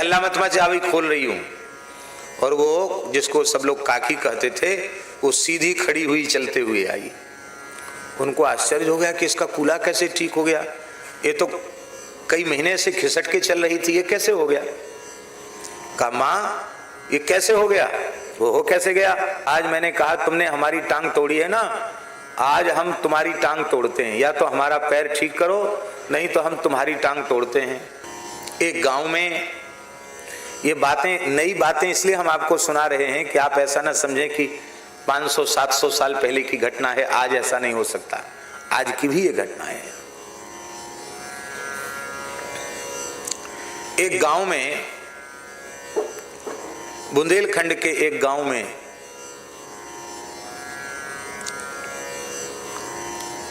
हल्ला मत मचा, अभी खोल रही हूं। और वो जिसको सब लोग काकी कहते थे, वो सीधी खड़ी हुई चलते हुए आई। उनको आश्चर्य हो गया कि इसका कूल्हा कैसे ठीक हो गया, ये तो कई महीने से खिसट के चल रही थी, ये कैसे हो गया। कहा माँ ये कैसे हो गया। वो हो कैसे गया, आज मैंने कहा तुमने हमारी टांग तोड़ी है ना, आज हम तुम्हारी टांग तोड़ते हैं, या तो हमारा पैर ठीक करो नहीं तो हम तुम्हारी टांग तोड़ते हैं। एक गांव में ये बातें, नई बातें इसलिए हम आपको सुना रहे हैं कि आप ऐसा ना समझें कि 500-700 साल पहले की घटना है, आज ऐसा नहीं हो सकता, आज की भी ये घटना है। एक गांव में, बुंदेलखंड के एक गांव में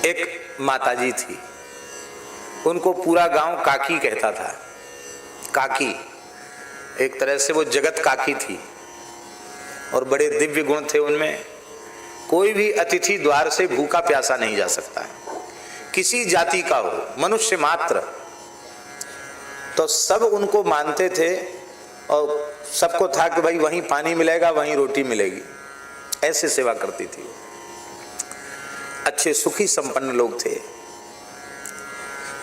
एक माताजी थी, उनको पूरा गांव काकी कहता था। काकी, एक तरह से वो जगत काकी थी और बड़े दिव्य गुण थे उनमें। कोई भी अतिथि द्वार से भूखा प्यासा नहीं जा सकता है, किसी जाति का हो, मनुष्य मात्र, तो सब उनको मानते थे और सबको था कि भाई वहीं पानी मिलेगा वहीं रोटी मिलेगी, ऐसे सेवा करती थी। अच्छे सुखी संपन्न लोग थे।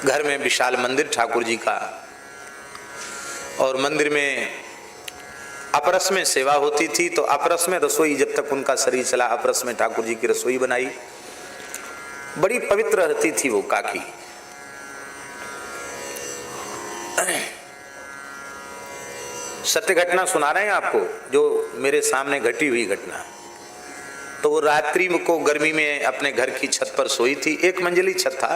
घर में विशाल मंदिर ठाकुर जी का, और मंदिर में अपरस में सेवा होती थी, तो अपरस में रसोई, जब तक उनका शरीर चला अपरस में ठाकुर जी की रसोई बनाई। बड़ी पवित्र रहती थी वो काकी। सत्य घटना सुना रहे हैं आपको, जो मेरे सामने घटी हुई घटना। तो वो रात्रि को गर्मी में अपने घर की छत पर सोई थी, एक मंजिली छत था,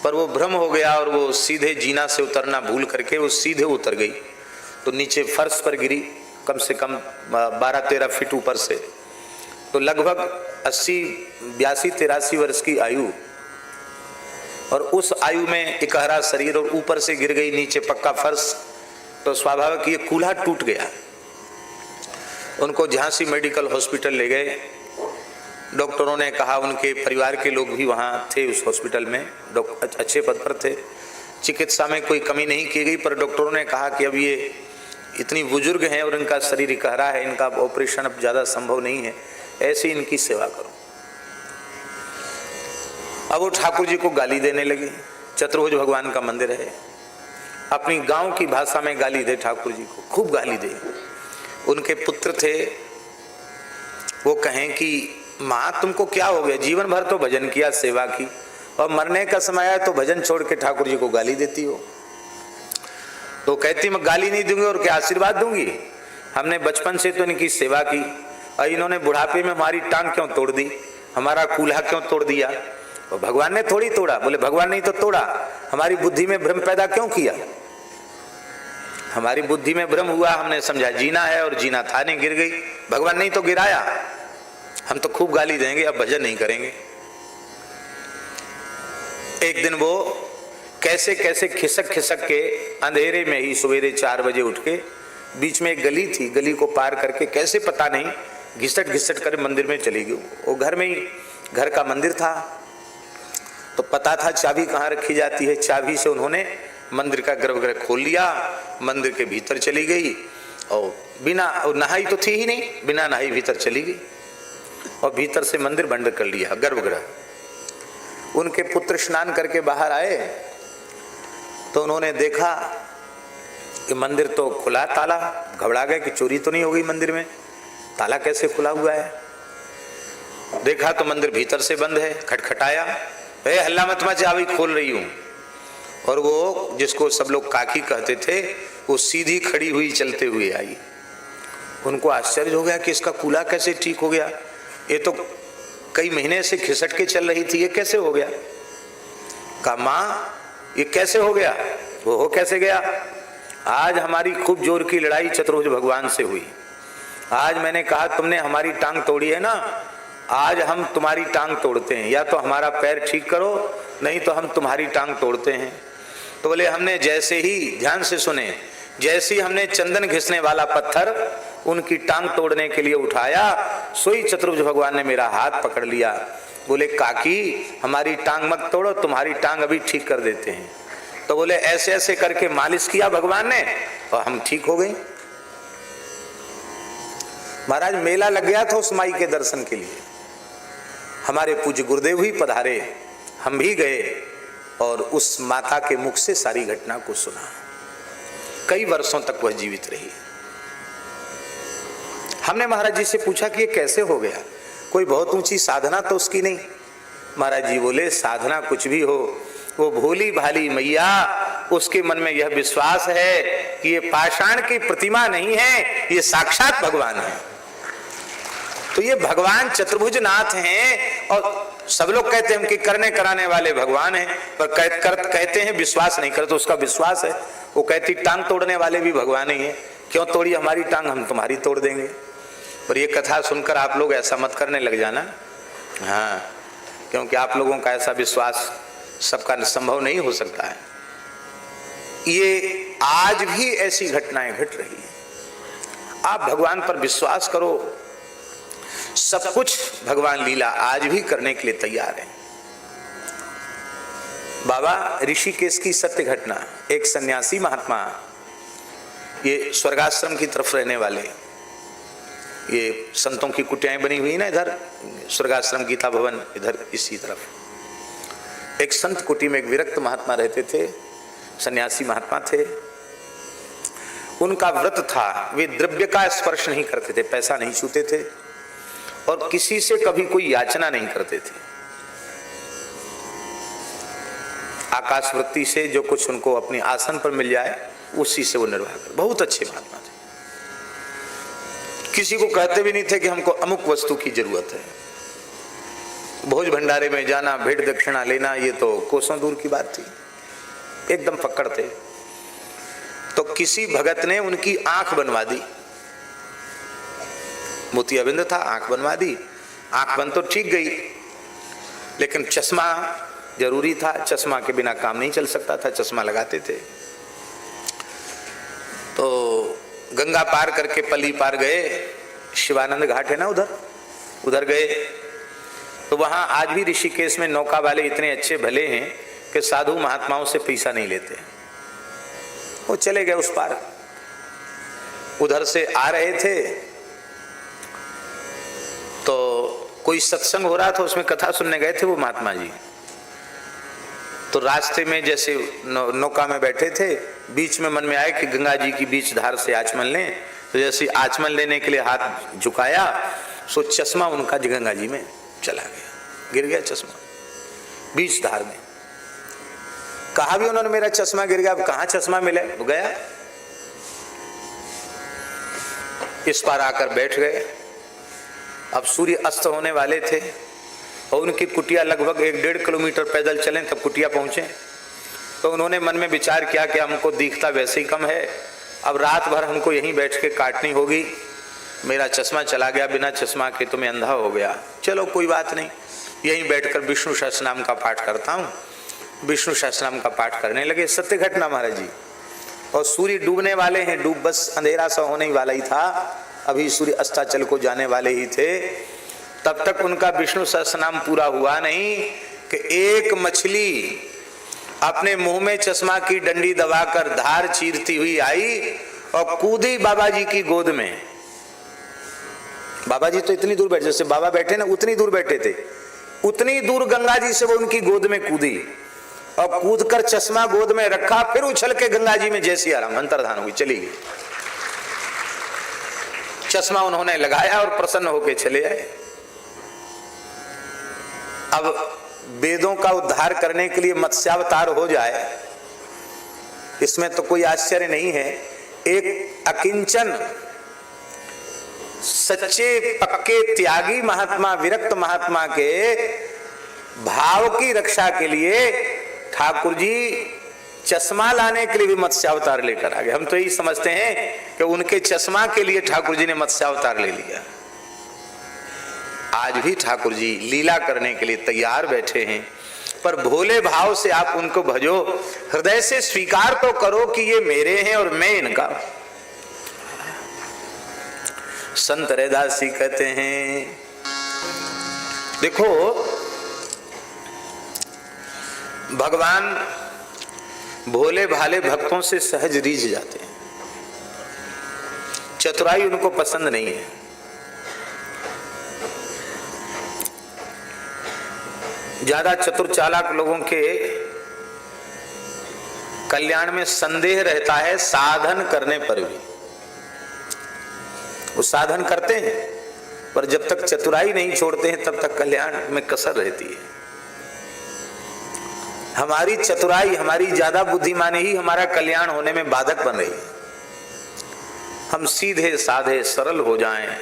पर वो भ्रम हो गया और वो सीधे जीना से उतरना भूल करके वो सीधे उतर गई, तो नीचे फर्श पर गिरी, कम से कम 12-13 फीट ऊपर से। तो लगभग 82-83 वर्ष की आयु, और उस आयु में इकहरा शरीर, और ऊपर से गिर गई, नीचे पक्का फर्श, तो स्वाभाविक ये कूल्हा टूट गया। उनको झांसी मेडिकल हॉस्पिटल ले गए। डॉक्टरों ने कहा, उनके परिवार के लोग भी वहाँ थे उस हॉस्पिटल में, अच्छे पद पर थे, चिकित्सा में कोई कमी नहीं की गई, पर डॉक्टरों ने कहा कि अब ये इतनी बुजुर्ग हैं और इनका शरीर इकहरा है, इनका ऑपरेशन अब ज़्यादा संभव नहीं है, ऐसे इनकी सेवा करो। अब वो ठाकुर जी को गाली देने लगी। चतुर्भुज भगवान का मंदिर है, अपनी गांव की भाषा में गाली दे ठाकुर जी को, खूब गाली दे। उनके पुत्र थे, वो कहें कि माँ तुमको क्या हो गया, जीवन भर तो भजन किया, सेवा की, और मरने का समय आया तो भजन छोड़ के ठाकुर जी को गाली देती हो। तो कहती मैं गाली नहीं दूंगी और क्या आशीर्वाद दूंगी, हमने बचपन से तो इनकी सेवा की, और इन्होंने बुढ़ापे में हमारी टांग क्यों तोड़ दी, हमारा कूल्हा क्यों तोड़ दिया। और भगवान ने थोड़ी तोड़ा। बोले भगवान नहीं तो तोड़ा, हमारी बुद्धि में भ्रम पैदा क्यों किया। हमारी बुद्धि में भ्रम हुआ, हमने समझा जीना है और जीना था नहीं, गिर गई, भगवान नहीं तो गिराया, हम तो खूब गाली देंगे, अब भजन नहीं करेंगे। एक दिन वो कैसे कैसे खिसक खिसक के अंधेरे में ही सवेरे 4 बजे उठ के, बीच में एक गली थी, गली को पार करके कैसे पता नहीं घिसट घिसट कर मंदिर में चली गई। वो घर में ही, घर का मंदिर था, तो पता था चाबी कहाँ रखी जाती है। चाबी से उन्होंने मंदिर का गर्भगृह खोल लिया, मंदिर के भीतर चली गई, और बिना नहाई तो थी ही नहीं, बिना नहाई भीतर चली गई, और भीतर से मंदिर बंद कर लिया, गर्भगृह। उनके पुत्र स्नान करके बाहर आए तो उन्होंने देखा कि मंदिर तो खुला, ताला। घबरा गए कि चोरी तो नहीं हो गई मंदिर में, ताला कैसे खुला हुआ है। देखा तो मंदिर भीतर से बंद है। खटखटाया, ए हल्ला मत मचा, अभी खोल रही हूं। और वो जिसको सब लोग काकी कहते थे, वो सीधी खड़ी हुई चलते हुए आई। उनको आश्चर्य हो गया कि इसका कूल्हा कैसे ठीक हो गया, ये तो कई महीने से खिसट के चल रही थी, ये कैसे हो गया। कहा माँ ये कैसे हो गया। वो हो कैसे गया, आज हमारी खूब जोर की लड़ाई चतुर्भुज भगवान से हुई। आज मैंने कहा तुमने हमारी टांग तोड़ी है ना, आज हम तुम्हारी टांग तोड़ते हैं, या तो हमारा पैर ठीक करो नहीं तो हम तुम्हारी टांग तोड़ते हैं। तो बोले हमने जैसे ही, ध्यान से सुने, जैसे ही हमने चंदन घिसने वाला पत्थर उनकी टांग तोड़ने के लिए उठाया, सोई चतुर्भुज भगवान ने मेरा हाथ पकड़ लिया। बोले काकी हमारी टांग मत तोड़ो, तुम्हारी टांग अभी ठीक कर देते हैं। तो बोले ऐसे ऐसे करके मालिश किया भगवान ने और हम ठीक हो गए। महाराज मेला लग गया था उस माई के दर्शन के लिए, हमारे पूज्य गुरुदेव ही पधारे, हम भी गए और उस माता के मुख से सारी घटना को सुना। कई वर्षों तक वह जीवित रही। हमने महाराज जी से पूछा कि ये कैसे हो गया, कोई बहुत ऊंची साधना तो उसकी नहीं। महाराज जी बोले साधना कुछ भी हो, वो भोली भाली मैया, उसके मन में यह विश्वास है कि ये पाषाण की प्रतिमा नहीं है, ये साक्षात भगवान है। तो ये भगवान चतुर्भुज नाथ हैं और सब लोग कहते हैं कि करने कराने वाले भगवान हैं, पर कहते हैं विश्वास नहीं करते। तो उसका विश्वास है। वो कहती टांग तोड़ने वाले भी भगवान ही है, क्यों तोड़ी हमारी टांग, हम तुम्हारी तोड़ देंगे। पर ये कथा सुनकर आप लोग ऐसा मत करने लग जाना, हाँ, क्योंकि आप लोगों का ऐसा विश्वास सबका संभव नहीं हो सकता है। ये आज भी ऐसी घटनाएं घट रही हैं। आप भगवान पर विश्वास करो, सब कुछ भगवान लीला आज भी करने के लिए तैयार है। बाबा ऋषिकेश की सत्य घटना, एक सन्यासी महात्मा, ये स्वर्गाश्रम की तरफ रहने वाले, ये संतों की कुटियाएं बनी हुई ना इधर, स्वर्गाश्रम गीता भवन इधर इसी तरफ। एक संत कुटी में एक विरक्त महात्मा रहते थे, सन्यासी महात्मा थे। उनका व्रत था, वे द्रव्य का स्पर्श नहीं करते थे, पैसा नहीं छूते थे और किसी से कभी कोई याचना नहीं करते थे। आकाश वृत्ति से जो कुछ उनको अपने आसन पर मिल जाए उसी से वो निर्वाह कर, बहुत अच्छे महात्मा थे। किसी को कहते भी नहीं थे कि हमको अमुक वस्तु की जरूरत है। भोज भंडारे में जाना, भेंट दक्षिणा लेना, ये तो कोसों दूर की बात थी, एकदम फक्कड़ थे। तो किसी भगत ने उनकी आंख बनवा दी, मोतियाबिंद था, आंख बनवा दी। आंख बन तो ठीक गई, लेकिन चश्मा जरूरी था, चश्मा के बिना काम नहीं चल सकता था, चश्मा लगाते थे। तो गंगा पार करके पल्ली पार गए, शिवानंद घाट है ना उधर गए। तो वहां आज भी ऋषिकेश में नौका वाले इतने अच्छे भले हैं कि साधु महात्माओं से पैसा नहीं लेते। वो चले गए उस पार, उधर से आ रहे थे तो कोई सत्संग हो रहा था, उसमें कथा सुनने गए थे वो महात्मा जी। तो रास्ते में जैसे नौका में बैठे थे, बीच में मन में आया कि गंगा जी की बीच धार से आचमन लें। तो जैसे आचमन लेने के लिए हाथ झुकाया, सो चश्मा उनका गंगा जी में चला गया, गिर गया चश्मा बीच धार में। कहा भी उन्होंने मेरा चश्मा गिर गया, अब कहाँ चश्मा मिले, तो गया इस पार आकर बैठ गए। अब सूर्य अस्त होने वाले थे और उनकी कुटिया लगभग 1-1.5 किलोमीटर पैदल चले तब कुटिया पहुंचे। तो उन्होंने मन में विचार किया कि हमको दिखता वैसे ही कम है, अब रात भर हमको यहीं बैठ के काटनी होगी। मेरा चश्मा चला गया, बिना चश्मा के तो मैं अंधा हो गया, चलो कोई बात नहीं, यहीं बैठकर विष्णु सहस्रनाम का पाठ करता हूँ। विष्णु सहस्रनाम का पाठ करने लगे। सत्य घटना महाराज जी। और सूर्य डूबने वाले हैं, डूब बस अंधेरा सा होने ही वाला ही था, अभी सूर्य अस्ताचल को जाने वाले ही थे। तब तक उनका विष्णु सहस्रनाम पूरा हुआ नहीं कि एक मछली अपने मुंह में चश्मा की डंडी दबाकर धार चीरती हुई आई और कूदी बाबा जी की गोद में। बाबा जी तो इतनी दूर बैठे, जैसे बाबा बैठे ना उतनी दूर बैठे थे, उतनी दूर गंगा जी से वो उनकी गोद में कूदी और कूदकर चश्मा गोद में रखा, फिर उछल के गंगा जी में जैसी आराम अंतर्धान हुई, चली गई। चश्मा उन्होंने लगाया और प्रसन्न होकर चले आए। अब वेदों का उद्धार करने के लिए मत्स्यावतार हो जाए, इसमें तो कोई आश्चर्य नहीं है। एक अकिंचन सच्चे पक्के त्यागी महात्मा, विरक्त महात्मा के भाव की रक्षा के लिए ठाकुर जी चश्मा लाने के लिए भी मत्स्यावतार लेकर आ गए। हम तो यही समझते हैं कि उनके चश्मा के लिए ठाकुर जी ने मत्स्यावतार ले लिया। आज भी ठाकुर जी लीला करने के लिए तैयार बैठे हैं, पर भोले भाव से आप उनको भजो, हृदय से स्वीकार तो करो कि ये मेरे हैं और मैं इनका। संत रैदास जी कहते हैं, देखो भगवान भोले भाले भक्तों से सहज रीझ जाते हैं, चतुराई उनको पसंद नहीं है। ज्यादा चतुर चालाक लोगों के कल्याण में संदेह रहता है, साधन करने पर भी। वो साधन करते हैं पर जब तक चतुराई नहीं छोड़ते हैं तब तक कल्याण में कसर रहती है। हमारी चतुराई, हमारी ज्यादा बुद्धिमानी ही हमारा कल्याण होने में बाधक बन रही है। हम सीधे साधे सरल हो जाएं,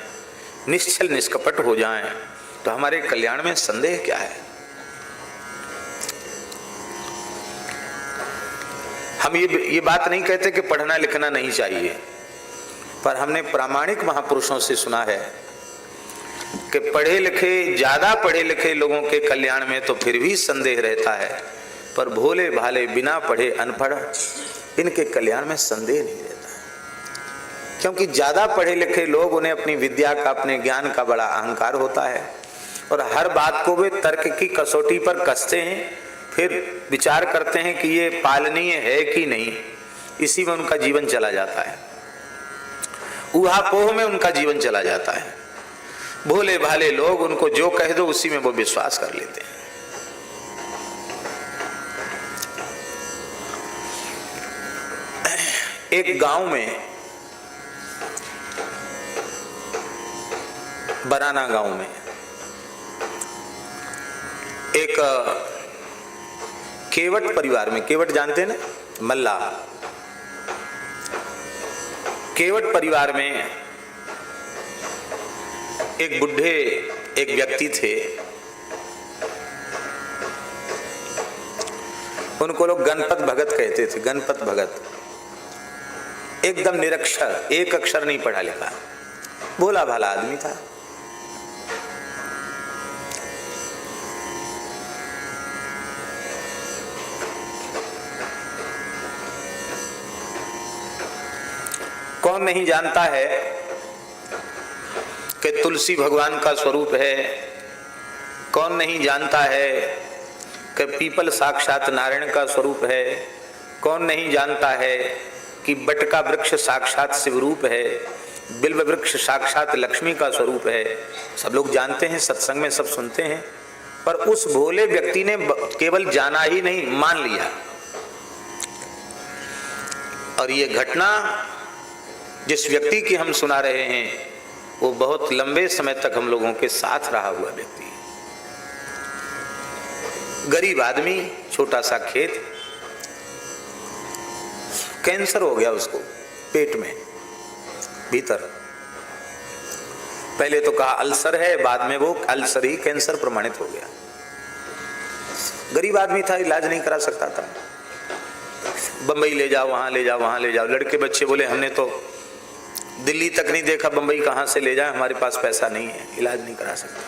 निश्चल निष्कपट हो जाएं तो हमारे कल्याण में संदेह क्या है। हम ये बात नहीं कहते कि पढ़ना लिखना नहीं चाहिए, पर हमने प्रामाणिक महापुरुषों से सुना है कि पढ़े लिखे, ज्यादा पढ़े लिखे लोगों के कल्याण में तो फिर भी संदेह रहता है, पर भोले भाले बिना पढ़े अनपढ़ इनके कल्याण में संदेह नहीं रहता। क्योंकि ज्यादा पढ़े लिखे लोग, उन्हें अपनी विद्या का, अपने ज्ञान का बड़ा अहंकार होता है और हर बात को वे तर्क की कसौटी पर कसते हैं, फिर विचार करते हैं कि ये पालनीय है कि नहीं। इसी में उनका जीवन चला जाता है, ऊहापोह में उनका जीवन चला जाता है। भोले भाले लोग, उनको जो कह दो उसी में वो विश्वास कर लेते हैं। एक गांव में, बराना गांव में, एक केवट परिवार में, केवट जानते हैं ना, मल्ला, केवट परिवार में एक बुढ़े एक व्यक्ति थे। उनको लोग गणपत भगत कहते थे। गणपत भगत एकदम निरक्षर, एक अक्षर नहीं पढ़ा लिखा, भोला भाला आदमी था। कौन नहीं जानता है कि तुलसी भगवान का स्वरूप है। कौन नहीं जानता है कि पीपल साक्षात नारायण का स्वरूप है। कौन नहीं जानता है कि बट का वृक्ष साक्षात शिवरूप है, बिल्व वृक्ष साक्षात लक्ष्मी का स्वरूप है। सब लोग जानते हैं, सत्संग में सब सुनते हैं, पर उस भोले व्यक्ति ने केवल जाना ही नहीं, मान लिया। और ये घटना जिस व्यक्ति की हम सुना रहे हैं वो बहुत लंबे समय तक हम लोगों के साथ रहा हुआ व्यक्ति। गरीब आदमी, छोटा सा खेत, कैंसर हो गया उसको पेट में भीतर। पहले तो कहा अल्सर है, बाद में वो अल्सर ही कैंसर प्रमाणित हो गया। गरीब आदमी था, इलाज नहीं करा सकता था। बंबई ले जाओ, वहां ले जाओ, वहां ले जाओ। लड़के बच्चे बोले हमने तो दिल्ली तक नहीं देखा, बंबई कहां से ले जाए, हमारे पास पैसा नहीं है, इलाज नहीं करा सकते।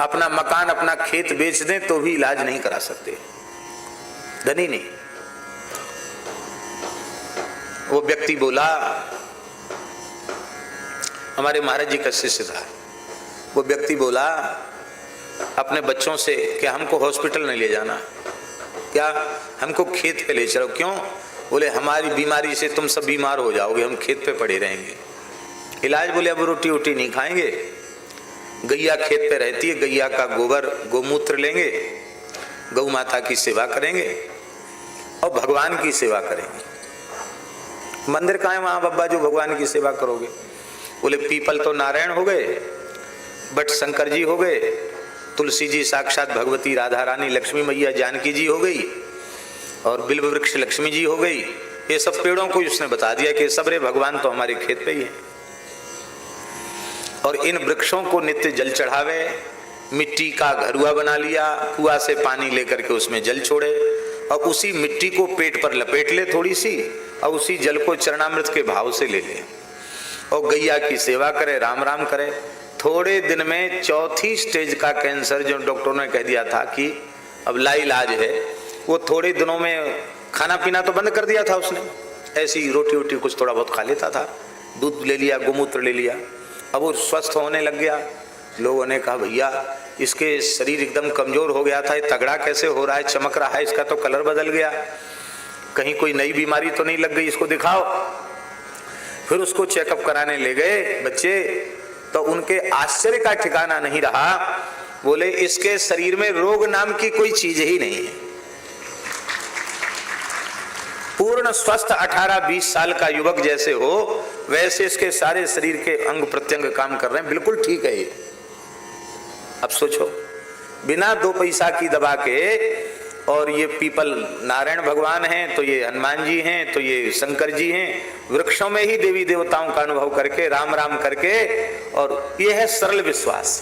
अपना मकान, अपना खेत बेच दें तो भी इलाज नहीं करा सकते, धनी नहीं। वो व्यक्ति बोला, हमारे महाराज जी का शिष्य था, वो व्यक्ति बोला अपने बच्चों से कि हमको हॉस्पिटल नहीं ले जाना, क्या हमको खेत पे ले चलो। क्यों? बोले हमारी बीमारी से तुम सब बीमार हो जाओगे, हम खेत पे पड़े रहेंगे। इलाज? बोले अब रोटी वोटी नहीं खाएंगे, गैया खेत पे रहती है, गैया का गोबर गोमूत्र लेंगे, गौ माता की सेवा करेंगे और भगवान की सेवा करेंगे। मंदिर कहाँ है वहां बब्बा जो भगवान की सेवा करोगे? बोले पीपल तो नारायण हो गए, बट शंकर जी हो गए, तुलसी जी साक्षात भगवती राधा रानी लक्ष्मी मैया जानकी जी हो गई, और बिल्व वृक्ष लक्ष्मी जी हो गई। ये सब पेड़ों को उसने बता दिया कि सबरे भगवान तो हमारे खेत पे ही है। और इन वृक्षों को नित्य जल चढ़ावे, मिट्टी का घरुआ बना लिया, कुआं से पानी लेकर के उसमें जल छोड़े और उसी मिट्टी को पेट पर लपेट ले थोड़ी सी, और उसी जल को चरणामृत के भाव से ले ले और गैया की सेवा करे, राम राम करे। थोड़े दिन में चौथी स्टेज का कैंसर, जो डॉक्टरों ने कह दिया था कि अब लाइलाज है, वो थोड़े दिनों में खाना पीना तो बंद कर दिया था उसने, ऐसी रोटी वोटी कुछ थोड़ा बहुत खा लेता था, दूध ले लिया, गोमूत्र ले लिया, अब वो स्वस्थ होने लग गया। लोगों ने कहा भैया इसके शरीर एकदम कमजोर हो गया था, ये तगड़ा कैसे हो रहा है, चमक रहा है, इसका तो कलर बदल गया। कहीं कोई नई बीमारी तो नहीं लग गई, इसको दिखाओ। फिर उसको चेकअप कराने ले गए बच्चे, तो उनके आश्चर्य का ठिकाना नहीं रहा। बोले इसके शरीर में रोग नाम की कोई चीज ही नहीं है। पूर्ण स्वस्थ 18-20 साल का युवक जैसे हो वैसे इसके सारे शरीर के अंग प्रत्यंग काम कर रहे हैं, बिल्कुल ठीक है ये। अब सोचो, बिना 2 पैसा की दबा के, और ये पीपल नारायण भगवान हैं, तो ये हनुमान जी हैं, तो ये शंकर जी हैं, वृक्षों में ही देवी देवताओं का अनुभव करके राम राम करके, और ये है सरल विश्वास।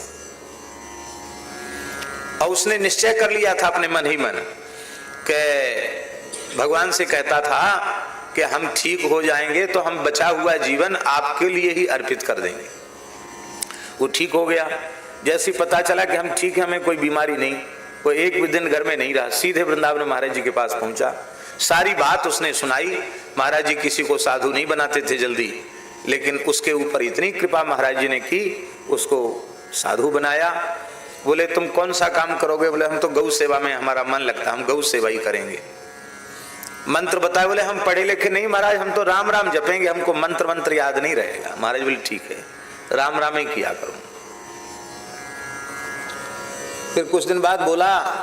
और उसने निश्चय कर लिया था अपने मन ही मन कि भगवान से कहता था कि हम ठीक हो जाएंगे तो हम बचा हुआ जीवन आपके लिए ही अर्पित कर देंगे। वो ठीक हो गया। जैसे पता चला कि हम ठीक है, हमें कोई बीमारी नहीं, वो एक भी दिन घर में नहीं रहा, सीधे वृंदावन महाराज जी के पास पहुंचा। सारी बात उसने सुनाई। महाराज जी किसी को साधु नहीं बनाते थे जल्दी, लेकिन उसके ऊपर इतनी कृपा महाराज जी ने की, उसको साधु बनाया। बोले तुम कौन सा काम करोगे? बोले हम तो गौ सेवा में हमारा मन लगता है, हम गौ सेवा ही करेंगे। मंत्र बताए? बोले हम पढ़े लिखे नहीं महाराज, हम तो राम राम जपेंगे, हमको मंत्र मंत्र याद नहीं रहेगा। महाराज बोले ठीक है, राम राम ही किया करो। फिर कुछ दिन बाद बोला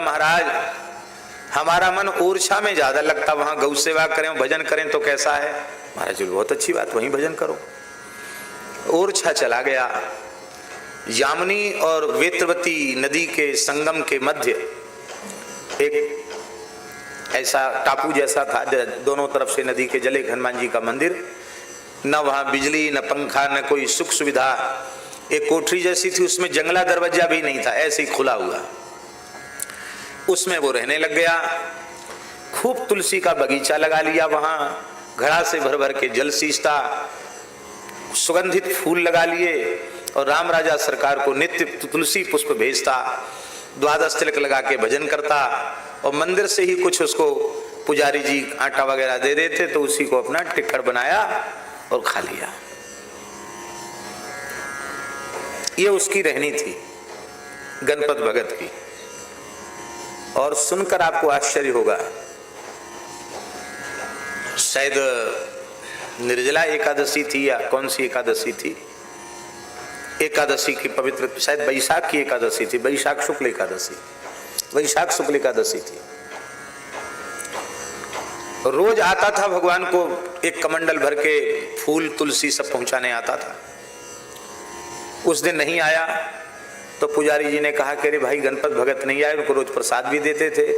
महाराज हमारा मन ओरछा में ज्यादा लगता, वहां गौ सेवा करें भजन करें तो कैसा है? महाराज बोले बहुत अच्छी बात, वहीं भजन करो। ओरछा चला गया। यामिनी और वेत्रवती नदी के संगम के मध्य एक ऐसा टापू जैसा था, दोनों तरफ से नदी के जले हनुमान जी का मंदिर। न वहां बिजली, न पंखा, न कोई सुख सुविधा। एक कोठरी जैसी थी, उसमें जंगला दरवाजा भी नहीं था, ऐसे ही खुला हुआ। उसमें वो रहने लग गया। खूब तुलसी का बगीचा लगा लिया वहां, घड़ा से भर भर के जल सींचता, सुगंधित फूल लगा लिए, और राम राजा सरकार को नित्य तुलसी पुष्प भेजता, 12 तिलक लगा के भजन करता, और मंदिर से ही कुछ उसको पुजारी जी आटा वगैरह दे देते तो उसी को अपना टिक्कर बनाया और खा लिया। ये उसकी रहनी थी गणपत भगत की। और सुनकर आपको आश्चर्य होगा, शायद निर्जला एकादशी थी या कौन सी एकादशी थी, एकादशी की पवित्र, शायद वैशाख की एकादशी थी, वैशाख शुक्ल एकादशी, वैशाख शुक्ल एकादशी थी। रोज आता था भगवान को एक कमंडल भर के फूल तुलसी सब पहुंचाने आता था। उस दिन नहीं आया तो पुजारी जी ने कहा कि अरे भाई गणपत भगत नहीं आए, उनको रोज प्रसाद भी देते थे,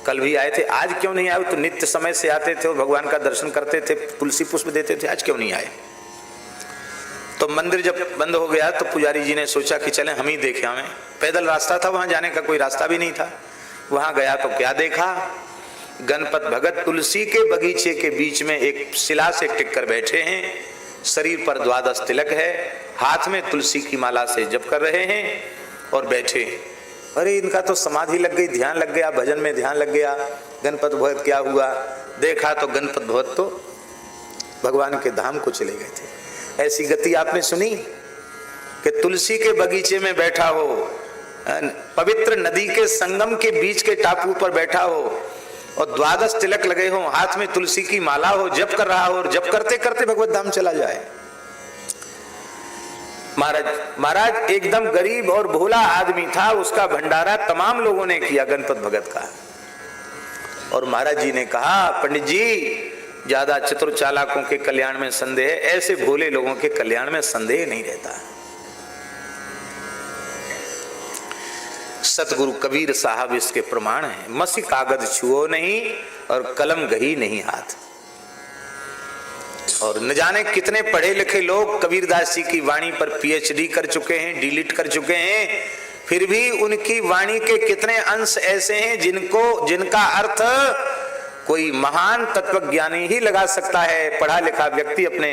कल भी आए थे, आज क्यों नहीं आए? तो नित्य समय से आते थे और भगवान का दर्शन करते थे, तुलसी पुष्प देते थे, आज क्यों नहीं आए? तो मंदिर जब बंद हो गया तो पुजारी जी ने सोचा कि चलें हम ही देखें। हमें पैदल रास्ता था, वहां जाने का कोई रास्ता भी नहीं था। वहां गया तो क्या देखा? गणपत भगत तुलसी के बगीचे के बीच में एक शिला से टिक कर बैठे हैं, शरीर पर 12 तिलक है, हाथ में तुलसी की माला से जप कर रहे हैं और बैठे। अरे इनका तो समाधि लग गई, ध्यान लग गया, भजन में ध्यान लग गया। गणपत भगत क्या हुआ? देखा तो गणपत भगत तो भगवान के धाम को चले गए थे। ऐसी गति आपने सुनी कि तुलसी के बगीचे में बैठा हो, पवित्र नदी के संगम के बीच के टापू पर बैठा हो और 12 तिलक लगे हो, हाथ में तुलसी की माला हो, जप कर रहा हो और जप करते करते भगवत धाम चला जाए। महाराज एकदम गरीब और भोला आदमी था, उसका भंडारा तमाम लोगों ने किया गणपत भगत का। और महाराज जी ने कहा पंडित जी ज्यादा चतुर चालाकों के कल्याण में संदेह, ऐसे भोले लोगों के कल्याण में संदेह नहीं रहता। सतगुरु कबीर साहब इसके प्रमाण हैं। मसी कागज छुओ नहीं और कलम गही नहीं हाथ। और न जाने कितने पढ़े लिखे लोग कबीरदास जी की वाणी पर पीएचडी कर चुके हैं, डीलिट कर चुके हैं, फिर भी उनकी वाणी के कितने अंश ऐसे हैं जिनका अर्थ कोई महान तत्वज्ञानी ही लगा सकता है। पढ़ा लिखा व्यक्ति अपने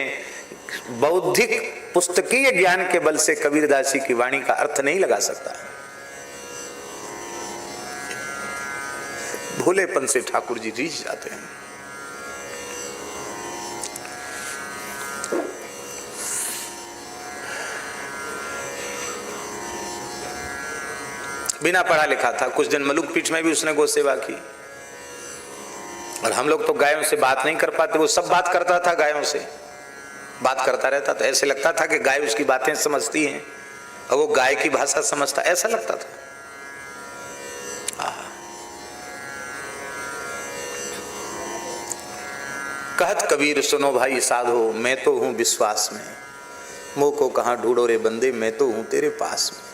बौद्धिक पुस्तकीय ज्ञान के बल से कबीरदास जी की वाणी का अर्थ नहीं लगा सकता। भोलेपन से ठाकुर जी रीझ जाते हैं। बिना पढ़ा लिखा था, कुछ दिन मलुक पीठ में भी उसने गौ सेवा की। और हम लोग तो गायों से बात नहीं कर पाते, वो सब बात करता था, गायों से बात करता रहता था, ऐसे लगता था कि गाय उसकी बातें समझती हैं और वो गाय की भाषा समझता, ऐसा लगता था। कहत कबीर सुनो भाई साधो, मैं तो हूं विश्वास में, मोह को कहां ढूंढो रे बंदे, मैं तो हूं तेरे पास में।